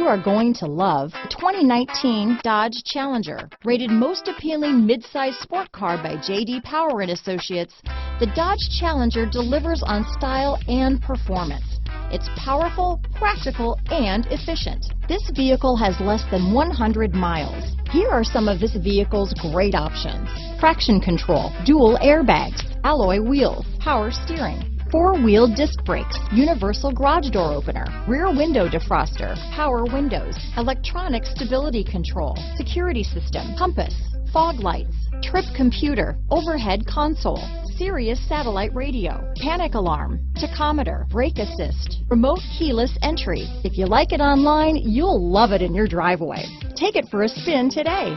are going to love the 2019 Dodge Challenger. Rated most appealing midsize sport car by J.D. Power and Associates, the Dodge Challenger delivers on style and performance. It's powerful, practical, and efficient. This vehicle has less than 100 miles. Here are some of this vehicle's great options: traction control, dual airbags, alloy wheels, power steering, four-wheel disc brakes, universal garage door opener, rear window defroster, power windows, electronic stability control, security system, compass, fog lights, trip computer, overhead console, Sirius Satellite Radio, panic alarm, tachometer, brake assist, remote keyless entry. If you like it online, you'll love it in your driveway. Take it for a spin today.